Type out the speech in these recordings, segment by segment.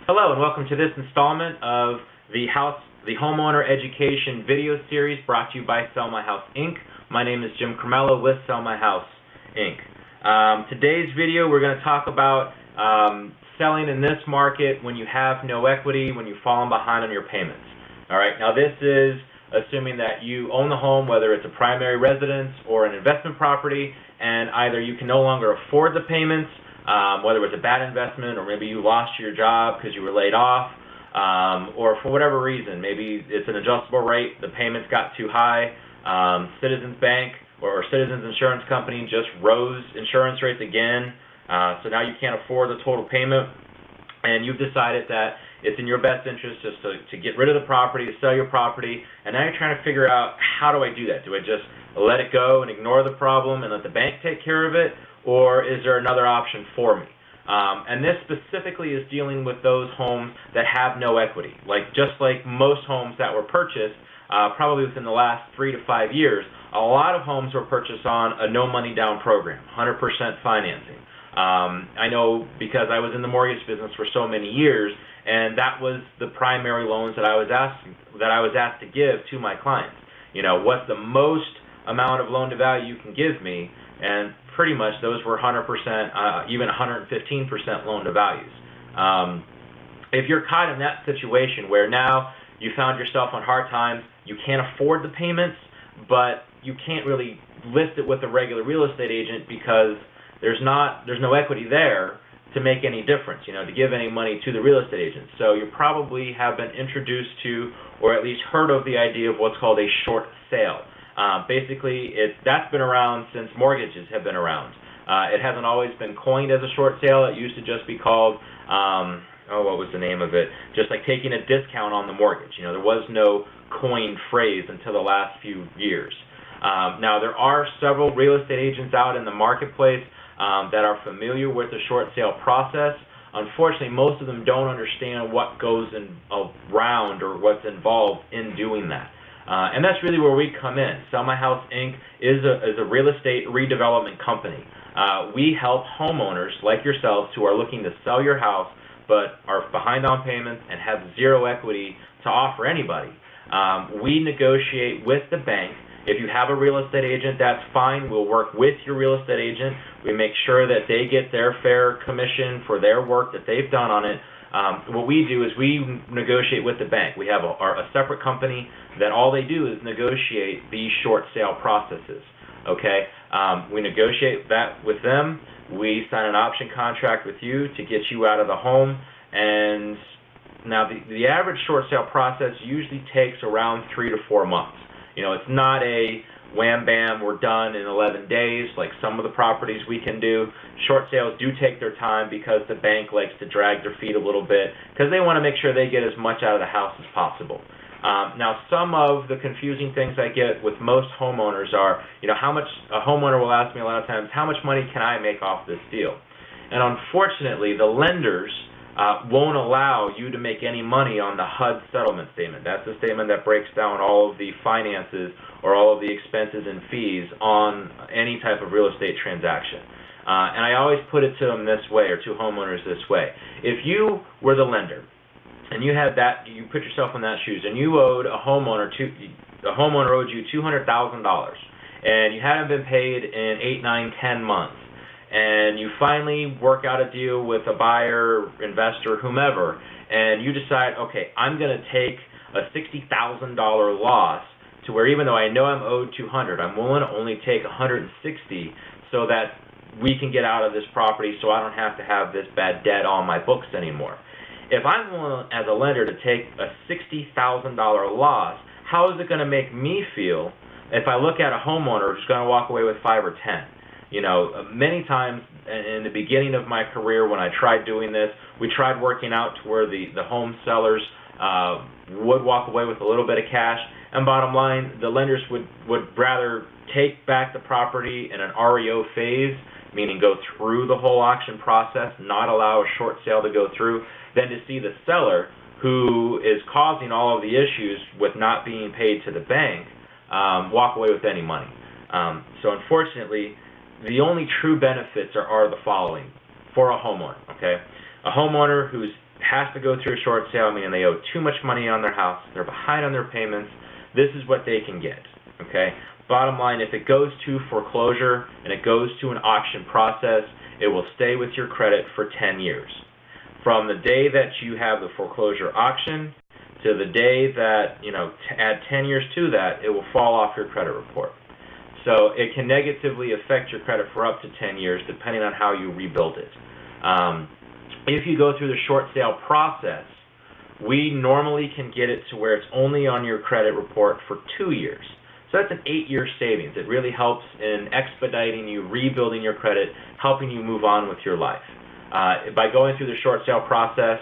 Hello and welcome to this installment of the Homeowner Education video series brought to you by Sell My House Inc. My name is Jim Carmelo with Sell My House Inc. Today's video we're going to talk about selling in this market when you have no equity, when you've fallen behind on your payments. Alright, now this is assuming that you own the home, whether it's a primary residence or an investment property, and either you can no longer afford the payments, whether it was a bad investment or maybe you lost your job because you were laid off, or for whatever reason, maybe it's an adjustable rate, the payments got too high, Citizens Bank or Citizens Insurance Company just rose insurance rates again, so now you can't afford the total payment, and you've decided that it's in your best interest just to get rid of the property, to sell your property, and now you're trying to figure out, how do I do that? Do I just let it go and ignore the problem and let the bank take care of it, or is there another option for me? And this specifically is dealing with those homes that have no equity. Just like most homes that were purchased, probably within the last 3 to 5 years, a lot of homes were purchased on a no money down program, 100% financing. I know because I was in the mortgage business for so many years, and that was the primary loans that I was asked to give to my clients. You know, what's the most amount of loan to value you can give me? And pretty much those were 100%, even 115% loan to values. If you're caught in that situation where now you found yourself on hard times, you can't afford the payments, but you can't really list it with a regular real estate agent because there's no equity there to make any difference, to give any money to the real estate agent. So you probably have been introduced to, or at least heard of the idea of what's called a short sale. Basically, that's been around since mortgages have been around. It hasn't always been coined as a short sale. It used to just be called, what was the name of it? Just like taking a discount on the mortgage. There was no coined phrase until the last few years. Now, there are several real estate agents out in the marketplace that are familiar with the short sale process. Unfortunately, most of them don't understand what goes around or what's involved in doing that. And that's really where we come in. Sell My House Inc. is a real estate redevelopment company. We help homeowners like yourselves who are looking to sell your house but are behind on payments and have zero equity to offer anybody. We negotiate with the bank. If you have a real estate agent, that's fine. We'll work with your real estate agent. We make sure that they get their fair commission for their work that they've done on it. What we do is we negotiate with the bank. We have a separate company that all they do is negotiate these short sale processes. Okay, we negotiate that with them. We sign an option contract with you to get you out of the home. And now the average short sale process usually takes around 3 to 4 months. It's not a wham bam, we're done in 11 days like some of the properties we can do. Short sales do take their time because the bank likes to drag their feet a little bit because they want to make sure they get as much out of the house as possible. Now, some of the confusing things I get with most homeowners are, how much a homeowner will ask me a lot of times, how much money can I make off this deal? And unfortunately, the lenders won't allow you to make any money on the HUD settlement statement. That's the statement that breaks down all of the finances or all of the expenses and fees on any type of real estate transaction. And I always put it to them this way, or to homeowners this way. If you were the lender and you had that, you put yourself in that shoes, and you owed a homeowner owed you $200,000, and you hadn't been paid in 8, 9, 10 months, and you finally work out a deal with a buyer, investor, whomever, and you decide, okay, I'm going to take a $60,000 loss to where even though I know I'm owed $200,000, I'm willing to only take $160,000 so that we can get out of this property so I don't have to have this bad debt on my books anymore. If I'm willing as a lender to take a $60,000 loss, how is it going to make me feel if I look at a homeowner who's going to walk away with 5 or 10? Many times in the beginning of my career when I tried doing this, we tried working out to where the home sellers would walk away with a little bit of cash, and bottom line, the lenders would rather take back the property in an REO phase, meaning go through the whole auction process, not allow a short sale to go through, than to see the seller who is causing all of the issues with not being paid to the bank walk away with any money. So unfortunately, the only true benefits are the following for a homeowner, okay? A homeowner who's has to go through a short sale, meaning they owe too much money on their house, they're behind on their payments, this is what they can get, okay? Bottom line, if it goes to foreclosure and it goes to an auction process, it will stay with your credit for 10 years. From the day that you have the foreclosure auction to the day that, add 10 years to that, it will fall off your credit report. So it can negatively affect your credit for up to 10 years depending on how you rebuild it. If you go through the short sale process, we normally can get it to where it's only on your credit report for 2 years. So that's an 8-year savings. It really helps in expediting you, rebuilding your credit, helping you move on with your life. By going through the short sale process,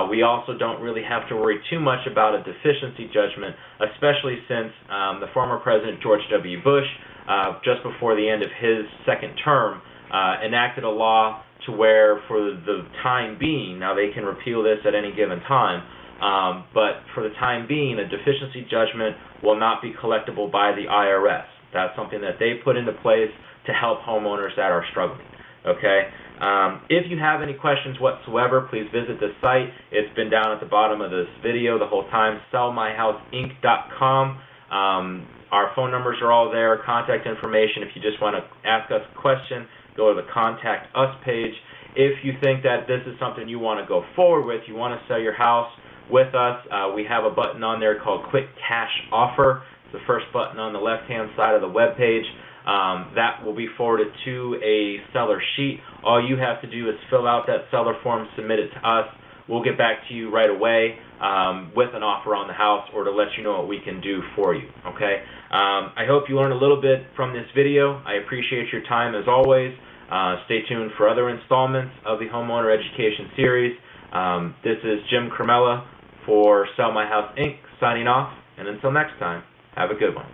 we also don't really have to worry too much about a deficiency judgment, especially since the former President George W. Bush, just before the end of his second term, enacted a law to where for the time being, now they can repeal this at any given time, but for the time being, a deficiency judgment will not be collectible by the IRS. That's something that they put into place to help homeowners that are struggling. Okay? If you have any questions whatsoever, please visit the site. It's been down at the bottom of this video the whole time, sellmyhouseinc.com. Our phone numbers are all there, contact information. If you just want to ask us a question, go to the Contact Us page. If you think that this is something you want to go forward with, you want to sell your house with us, we have a button on there called Quick Cash Offer. It's the first button on the left-hand side of the web page. That will be forwarded to a seller sheet. All you have to do is fill out that seller form, submit it to us. We'll get back to you right away with an offer on the house or to let you know what we can do for you, okay? I hope you learned a little bit from this video. I appreciate your time as always. Stay tuned for other installments of the Homeowner Education Series. This is Jim Cremella for Sell My House Inc. signing off, and until next time, have a good one.